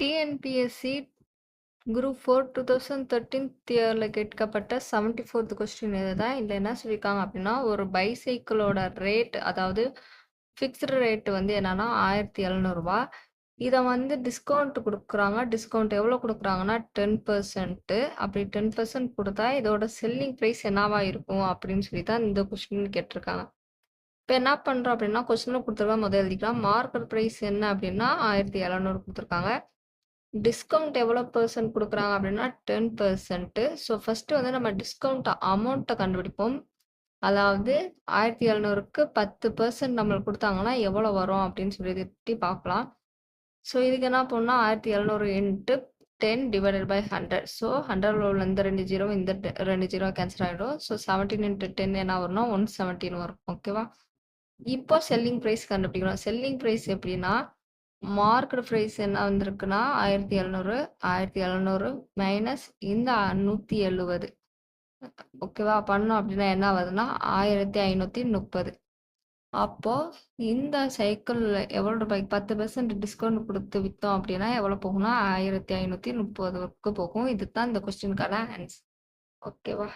TNPSC group 4 2013 இயர்ல கேட்கப்பட்ட 74th question இதுதான். இதுல என்ன சொல்லியிருக்காங்க அப்படின்னா, ஒரு பைசைக்கிளோட ரேட், அதாவது ஃபிக்ஸ்டு ரேட் வந்து என்னன்னா ரூ. 1700. இத வந்து டிஸ்கவுண்ட் குடுக்குறாங்க. டிஸ்கவுண்ட் எவ்வளோ குடுக்குறாங்கன்னா 10%. அப்படி 10% குடுத்தா இதோட செல்லிங் பிரைஸ் என்னவா இருக்கும் அப்படின்னு சொல்லி தான் இந்த கொஸ்டின் கேட்டிருக்காங்க. இப்ப என்ன பண்றோம் அப்படின்னா, கொஸ்டின்ல குடுத்துருக்க முதல்ல எழுதிக்கலாம். மார்க்கெட் பிரைஸ் என்ன அப்படின்னா 1700 குடுத்துருக்காங்க. டிஸ்கவுண்ட் எவ்வளோ பெர்சன்ட் குடுக்குறாங்க அப்படின்னா 10%. ஸோ ஃபர்ஸ்ட் வந்து நம்ம டிஸ்கவுண்ட் அமௌண்ட்ட கண்டுபிடிப்போம். அதாவது 1700க்கு 10% நம்மளுக்கு குடுத்தாங்கன்னா எவ்வளோ வரும் அப்படின்னு சொல்லிட்டு பார்க்கலாம். ஸோ இதுக்கு என்ன பண்ணணும்னா 1700 இன்ட்டு 10 டிவைடட் பை 100. ஸோ 100ல உள்ள இந்த 2 ஜீரோ இந்த 2 ஜீரோ கேன்சல் ஆயிடும். ஸோ 17 இன்ட்டு 10 என்ன வரும்னா 117 வரும். ஓகேவா? இப்போ செல்லிங் பிரைஸ் கண்டுபிடிக்கணும். செல்லிங் பிரைஸ் எப்படின்னா, மார்க்கெட் பிரைஸ் என்ன வந்திருக்குன்னா 1700 1700 மைனஸ் இந்த 170. ஓகேவா? பண்ணோம் அப்படின்னா என்ன வருதுன்னா 1530. அப்போ இந்த சைக்கிள் எவ்வளோ ரூபாய்க்கு 10% டிஸ்கவுண்ட் குடுத்து வித்தோம் அப்படின்னா எவ்வளோ போகும்னா 1530க்கு போகும். இதுதான் இந்த கொஸ்டினுக்கான ஆன்சர். ஓகேவா?